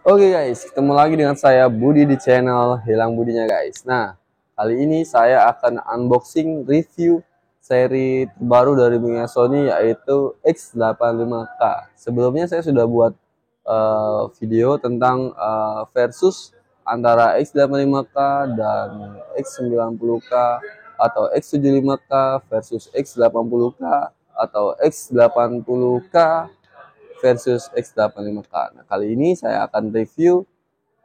Oke guys, ketemu lagi dengan saya Budi di channel Hilang Budinya guys. Nah, kali ini saya akan unboxing review seri terbaru dari punya Sony yaitu X85K. Sebelumnya saya sudah buat video tentang versus antara X85K dan X90K atau X75K versus X80K atau X80K versus X85K. Nah, kali ini saya akan review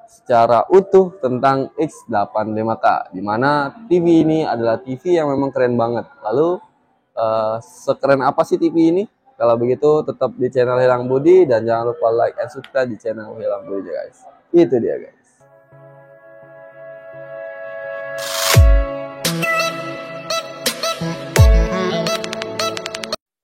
secara utuh tentang X85K, di mana TV ini adalah TV yang memang keren banget. Lalu, sekeren apa sih TV ini? Kalau begitu, tetap di channel Hilang Budi dan jangan lupa like and subscribe di channel Hilang Budi guys. Itu dia guys.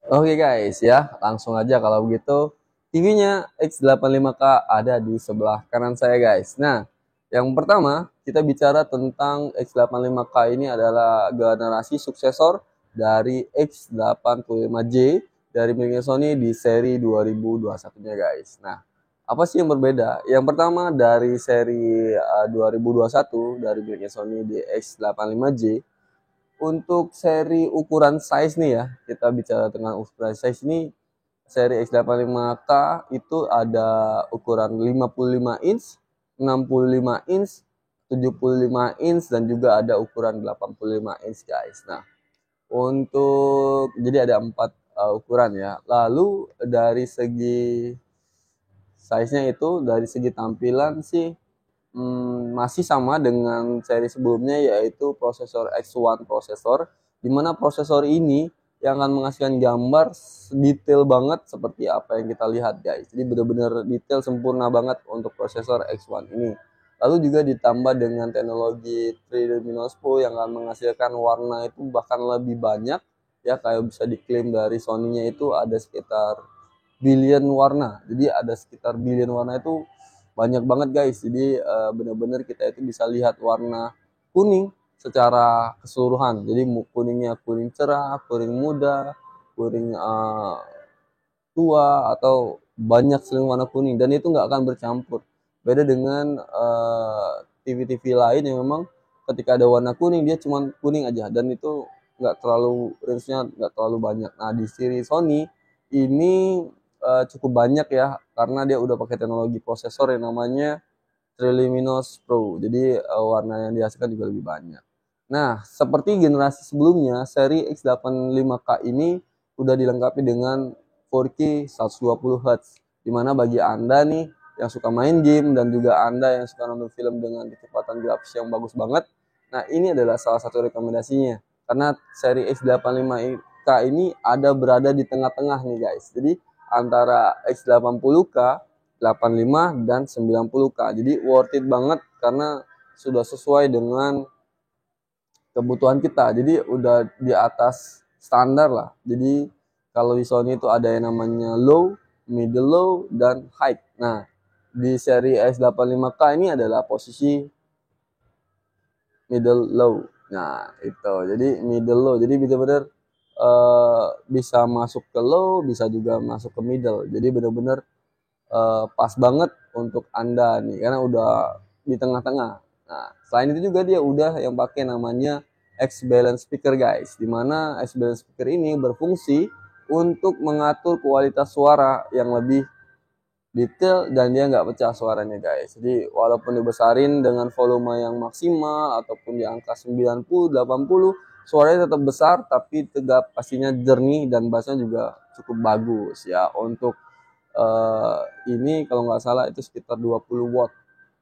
Oke guys ya, langsung aja kalau begitu. TV-nya X85K ada di sebelah kanan saya guys. Nah, yang pertama kita bicara tentang X85K ini adalah generasi suksesor dari X85J dari milik Sony di seri 2021-nya guys. Nah, apa sih yang berbeda? Yang pertama dari seri 2021 dari milik Sony di X85J, untuk seri ukuran size nih ya, kita bicara tentang ukuran size ini, seri X85K itu ada ukuran 55 inch, 65 inch, 75 inch, dan juga ada ukuran 85 inch guys. Nah, jadi ada 4 ukuran ya. Lalu dari segi size-nya itu, dari segi tampilan sih masih sama dengan seri sebelumnya, yaitu prosesor X1 prosesor, di mana prosesor ini yang akan menghasilkan gambar detail banget seperti apa yang kita lihat guys. Jadi benar-benar detail sempurna banget untuk prosesor X1 ini. Lalu juga ditambah dengan teknologi 3D Luminous Pro yang akan menghasilkan warna itu bahkan lebih banyak ya, kayak bisa diklaim dari Sony-nya itu ada sekitar billion warna. Jadi ada sekitar billion warna itu banyak banget guys. Jadi benar-benar kita itu bisa lihat warna kuning secara keseluruhan. Jadi kuningnya kuning cerah, kuning muda, kuning tua, atau banyak sekali warna kuning, dan itu nggak akan bercampur. Beda dengan TV-TV lain yang memang ketika ada warna kuning dia cuma kuning aja, dan itu nggak terlalu, range-nya nggak terlalu banyak. Nah, di seri Sony ini cukup banyak ya, karena dia udah pakai teknologi prosesor yang namanya Triluminos Pro. Jadi warna yang dihasilkan juga lebih banyak. Nah, seperti generasi sebelumnya, seri X85K ini udah dilengkapi dengan 4K 120 Hz. Dimana bagi Anda nih yang suka main game dan juga Anda yang suka nonton film dengan kecepatan grafis yang bagus banget, nah ini adalah salah satu rekomendasinya. Karena seri X85K ini ada berada di tengah-tengah nih guys. Jadi antara X80K, 85 dan 90K. Jadi worth it banget karena sudah sesuai dengan kebutuhan kita. Jadi udah di atas standar lah. Jadi kalau di Sony itu ada yang namanya low, middle low, dan high. Nah, di seri S85K ini adalah posisi middle low. Nah, itu. Jadi middle low. Jadi benar-benar bisa masuk ke low, bisa juga masuk ke middle. Jadi benar-benar pas banget untuk Anda nih, karena udah di tengah-tengah. Nah, selain itu juga dia udah yang pakai namanya X Balance Speaker guys, dimana X Balance Speaker ini berfungsi untuk mengatur kualitas suara yang lebih detail dan dia nggak pecah suaranya guys. Jadi walaupun dibesarin dengan volume yang maksimal ataupun di angka 90, 80, suaranya tetap besar tapi tegap, pastinya jernih, dan bassnya juga cukup bagus ya. Untuk ini kalau nggak salah itu sekitar 20 watt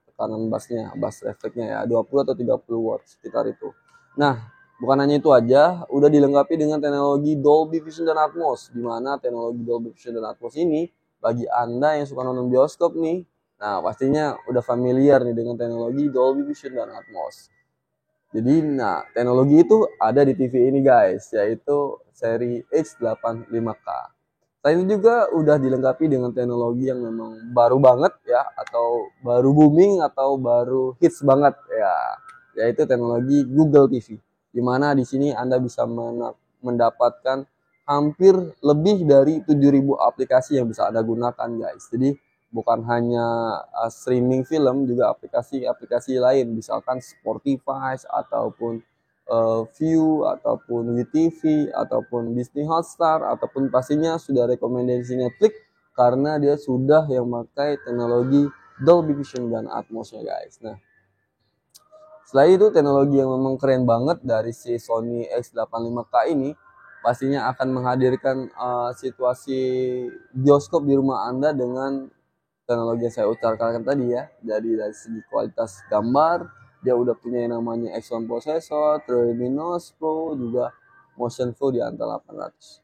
tekanan bassnya, bass efeknya ya, 20 atau 30 watt sekitar itu. Nah, bukan hanya itu aja, udah dilengkapi dengan teknologi Dolby Vision dan Atmos, di mana teknologi Dolby Vision dan Atmos ini bagi Anda yang suka nonton bioskop nih, nah pastinya udah familiar nih dengan teknologi Dolby Vision dan Atmos. Jadi, nah, teknologi itu ada di TV ini guys, yaitu seri X85K. Selain itu juga udah dilengkapi dengan teknologi yang memang baru banget ya, atau baru booming, atau baru hits banget ya, yaitu teknologi Google TV. Dimana di sini Anda bisa mendapatkan hampir lebih dari 7.000 aplikasi yang bisa Anda gunakan guys. Jadi bukan hanya streaming film, juga aplikasi-aplikasi lain, misalkan Spotify ataupun View ataupun WeTV ataupun Disney Hotstar ataupun pastinya sudah rekomendasi Netflix karena dia sudah yang memakai teknologi Dolby Vision dan Atmosnya guys. Nah, selain itu teknologi yang memang keren banget dari si Sony X85K ini pastinya akan menghadirkan situasi bioskop di rumah Anda dengan teknologi yang saya utarakan tadi ya. Jadi dari segi kualitas gambar, dia udah punya yang namanya Exynos Processor, Luminous Pro, juga Motion Flow di antara 800.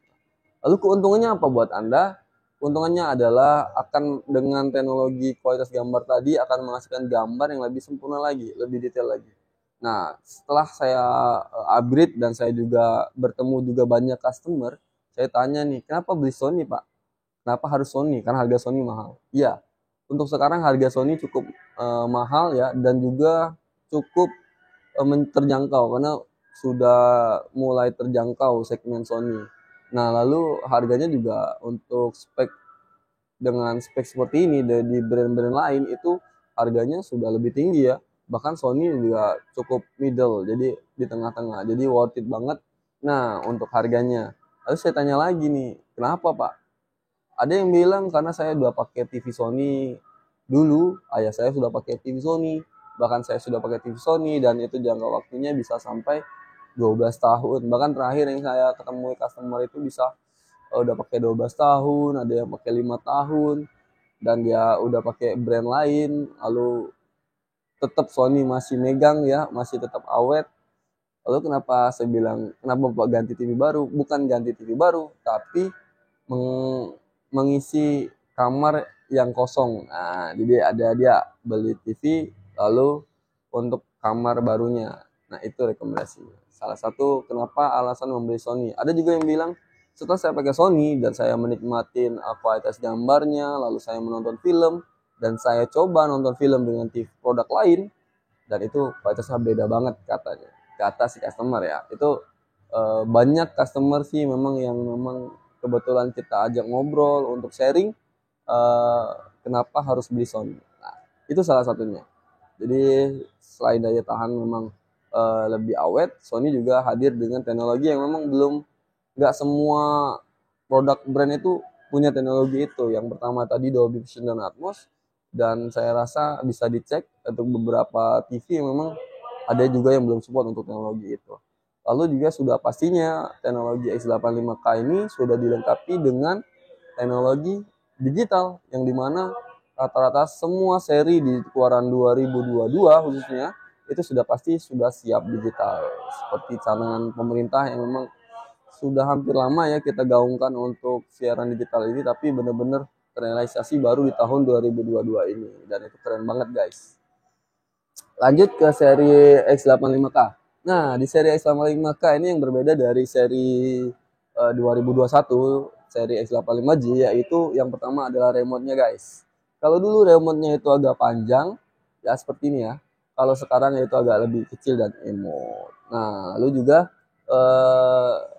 Lalu keuntungannya apa buat Anda? Keuntungannya adalah akan dengan teknologi kualitas gambar tadi akan menghasilkan gambar yang lebih sempurna lagi, lebih detail lagi. Nah, setelah saya upgrade dan saya juga bertemu juga banyak customer, saya tanya nih, kenapa beli Sony Pak? Kenapa harus Sony? Karena harga Sony mahal. Iya, untuk sekarang harga Sony cukup mahal ya, dan juga cukup terjangkau karena sudah mulai terjangkau segmen Sony. Nah, lalu harganya juga untuk spek dengan spek seperti ini di brand-brand lain itu harganya sudah lebih tinggi ya. Bahkan Sony juga cukup middle, jadi di tengah-tengah. Jadi worth it banget. Nah, untuk harganya. Lalu saya tanya lagi nih, kenapa Pak? Ada yang bilang karena saya udah pakai TV Sony dulu, ayah saya sudah pakai TV Sony, bahkan saya sudah pakai TV Sony dan itu jangka waktunya bisa sampai 12 tahun. Bahkan terakhir yang saya ketemu customer itu bisa udah pakai 12 tahun, ada yang pakai 5 tahun dan dia udah pakai brand lain, lalu tetap Sony masih megang ya, masih tetap awet. Lalu kenapa saya bilang kenapa Bapak ganti TV baru? Bukan ganti TV baru, tapi mengisi kamar yang kosong. Nah, jadi ada dia beli TV lalu untuk kamar barunya. Nah, itu rekomendasi. Salah satu kenapa alasan membeli Sony. Ada juga yang bilang setelah saya pakai Sony dan saya menikmatin kualitas gambarnya, lalu saya menonton film dan saya coba nonton film dengan TV produk lain dan itu kualitasnya beda banget katanya. Kata si customer ya. Itu banyak customer sih memang yang memang kebetulan kita ajak ngobrol untuk sharing kenapa harus beli Sony. Nah, itu salah satunya. Jadi selain daya tahan memang lebih awet, Sony juga hadir dengan teknologi yang memang belum nggak semua produk brand itu punya teknologi itu. Yang pertama tadi Dolby Vision dan Atmos, dan saya rasa bisa dicek untuk beberapa TV yang memang ada juga yang belum support untuk teknologi itu. Lalu juga sudah pastinya teknologi X85K ini sudah dilengkapi dengan teknologi digital yang dimana rata-rata semua seri di keluaran 2022 khususnya itu sudah pasti sudah siap digital seperti canangan pemerintah yang memang sudah hampir lama ya kita gaungkan untuk siaran digital ini, tapi benar-benar terrealisasi baru di tahun 2022 ini dan itu keren banget guys. Lanjut ke seri X85K. Nah, di seri X85K ini yang berbeda dari seri 2021 seri X85J, yaitu yang pertama adalah remote-nya guys. Kalau dulu remote-nya itu agak panjang ya seperti ini ya. Kalau sekarang itu agak lebih kecil dan remote. Nah, lalu juga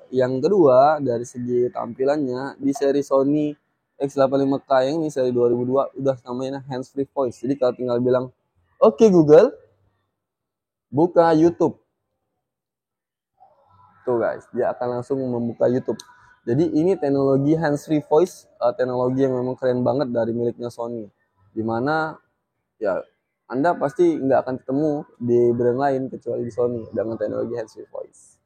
yang kedua dari segi tampilannya di seri Sony X85K yang ini seri 2002 udah namanya hands free voice. Jadi kalau tinggal bilang oke Google, buka YouTube. Tuh guys, dia akan langsung membuka YouTube. Jadi ini teknologi hands free voice, teknologi yang memang keren banget dari miliknya Sony. Dimana ya Anda pasti nggak akan ketemu di brand lain kecuali di Sony dengan teknologi hands free voice.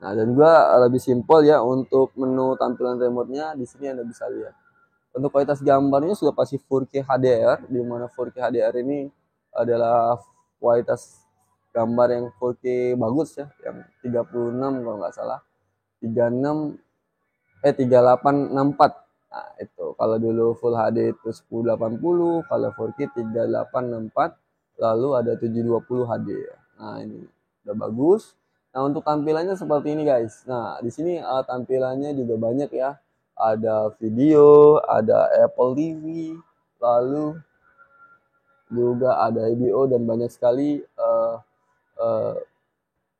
Nah, dan juga lebih simpel ya untuk menu tampilan remote-nya di sini Anda bisa lihat. Untuk kualitas gambarnya sudah pasti 4K HDR, di mana 4K HDR ini adalah kualitas gambar yang 4K bagus ya, yang 36 kalau nggak salah. 36 3864. Nah, itu kalau dulu Full HD itu 1080, kalau 4K 3864, lalu ada 720 HD ya. Nah, ini udah bagus. Nah, untuk tampilannya seperti ini guys. Nah, di sini tampilannya juga banyak ya. Ada video, ada Apple TV, lalu juga ada HBO dan banyak sekali uh,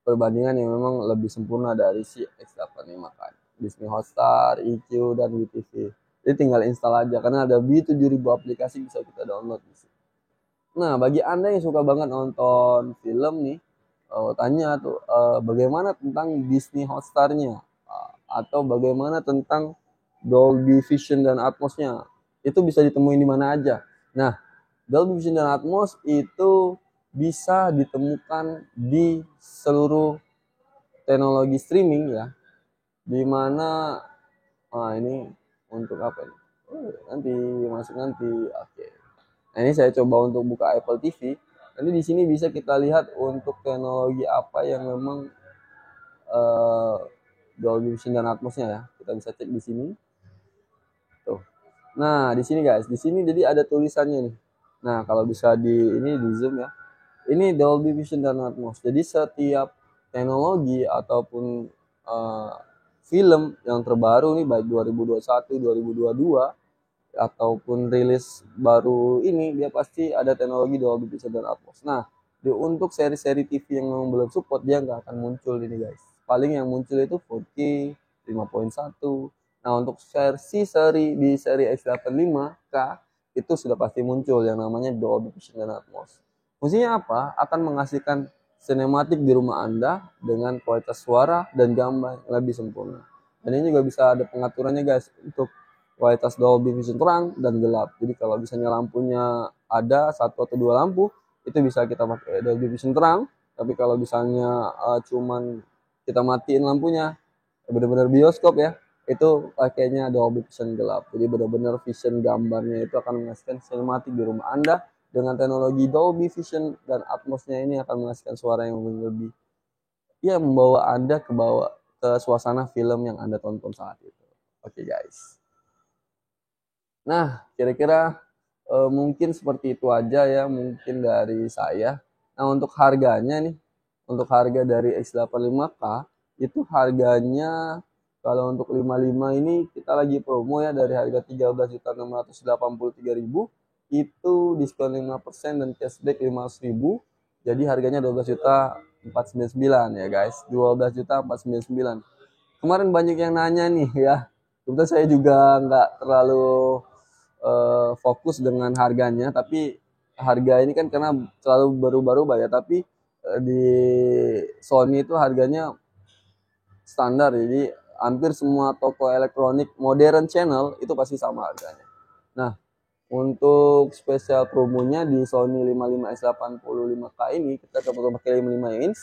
perbandingan yang memang lebih sempurna dari si X85 kan. Disney Hotstar, EQ, dan WeTV. Jadi tinggal install aja karena ada lebih 7.000 aplikasi bisa kita download di sini. Nah, bagi Anda yang suka banget nonton film nih, tanya tuh bagaimana tentang Disney Hotstar-nya, atau bagaimana tentang Dolby Vision dan Atmos-nya. Itu bisa ditemuin di mana aja. Nah, Dolby Vision dan Atmos itu bisa ditemukan di seluruh teknologi streaming ya. Di mana ini untuk apa ini? Nanti masuk nanti. Oke. Nah, ini saya coba untuk buka Apple TV. Nanti di sini bisa kita lihat untuk teknologi apa yang memang Dolby Vision dan Atmosnya ya. Kita bisa cek di sini. Tuh. Nah, di sini guys, di sini jadi ada tulisannya nih. Nah, kalau bisa di zoom ya. Ini Dolby Vision dan Atmos. Jadi setiap teknologi ataupun film yang terbaru nih baik 2021, 2022 ataupun rilis baru ini dia pasti ada teknologi Dolby Vision dan Atmos. Nah, untuk seri-seri TV yang memang belum support dia nggak akan muncul ini guys. Paling yang muncul itu 4K 5.1. Nah, untuk seri di seri X85K itu sudah pasti muncul yang namanya Dolby Vision dan Atmos. Fungsinya apa? Akan menghasilkan sinematik di rumah Anda dengan kualitas suara dan gambar yang lebih sempurna. Dan ini juga bisa ada pengaturannya guys untuk kualitas Dolby Vision terang dan gelap. Jadi kalau misalnya lampunya ada 1 atau 2 lampu, itu bisa kita pakai Dolby Vision terang. Tapi kalau misalnya cuman kita matiin lampunya, benar-benar bioskop ya, itu pakainya Dolby Vision gelap. Jadi benar-benar vision gambarnya itu akan menghasilkan sinematik di rumah Anda dengan teknologi Dolby Vision dan Atmosnya ini akan menghasilkan suara yang lebih ya membawa Anda ke suasana film yang Anda tonton saat itu. Oke guys. Nah, kira-kira mungkin seperti itu aja ya mungkin dari saya. Nah, untuk harganya nih, untuk harga dari X85K itu harganya kalau untuk 55 ini kita lagi promo ya dari harga 13.683.000 itu diskon 5% dan cashback 500.000. Jadi harganya 12.499 ya guys. 12.499. Kemarin banyak yang nanya nih ya. Kebetulan saya juga nggak terlalu fokus dengan harganya, tapi harga ini kan karena selalu baru-baru ya, tapi di Sony itu harganya standar, jadi hampir semua toko elektronik modern channel itu pasti sama harganya. Nah, untuk spesial promonya di Sony 55S85K ini kita dapat pakai 55 inch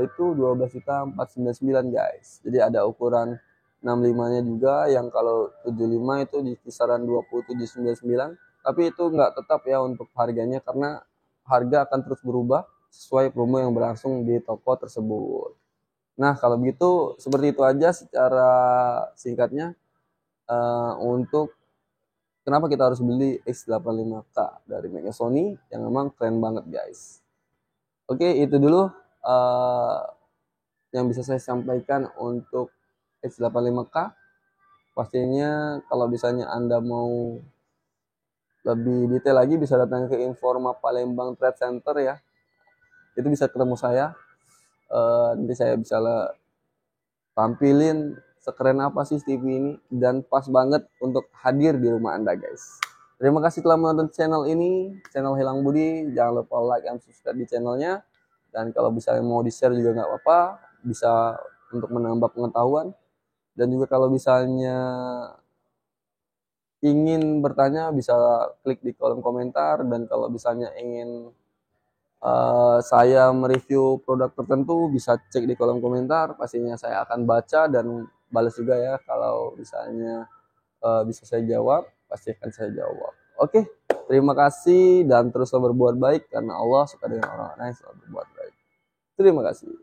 itu 12.499 guys. Jadi ada ukuran 65-nya juga yang kalau 75 itu di kisaran 2799, tapi itu nggak tetap ya untuk harganya karena harga akan terus berubah sesuai promo yang berlangsung di toko tersebut. Nah, kalau begitu seperti itu aja secara singkatnya untuk kenapa kita harus beli X85K dari Mega Sony yang memang keren banget guys. Oke, itu dulu yang bisa saya sampaikan untuk X85K. Pastinya kalau misalnya Anda mau lebih detail lagi bisa datang ke Informa Palembang Trade Center ya. Itu bisa ketemu saya. Nanti saya bisa tampilin sekeren apa sih TV ini dan pas banget untuk hadir di rumah Anda guys. Terima kasih telah menonton channel ini, channel Hilang Budi. Jangan lupa like dan subscribe di channelnya. Dan kalau bisa mau di-share juga nggak apa-apa, bisa untuk menambah pengetahuan. Dan juga kalau misalnya ingin bertanya bisa klik di kolom komentar. Dan kalau misalnya ingin saya mereview produk tertentu bisa cek di kolom komentar. Pastinya saya akan baca dan balas juga ya. Kalau misalnya bisa saya jawab, pasti akan saya jawab. Oke, terima kasih dan teruslah berbuat baik karena Allah suka dengan orang-orang yang selalu berbuat baik. Terima kasih.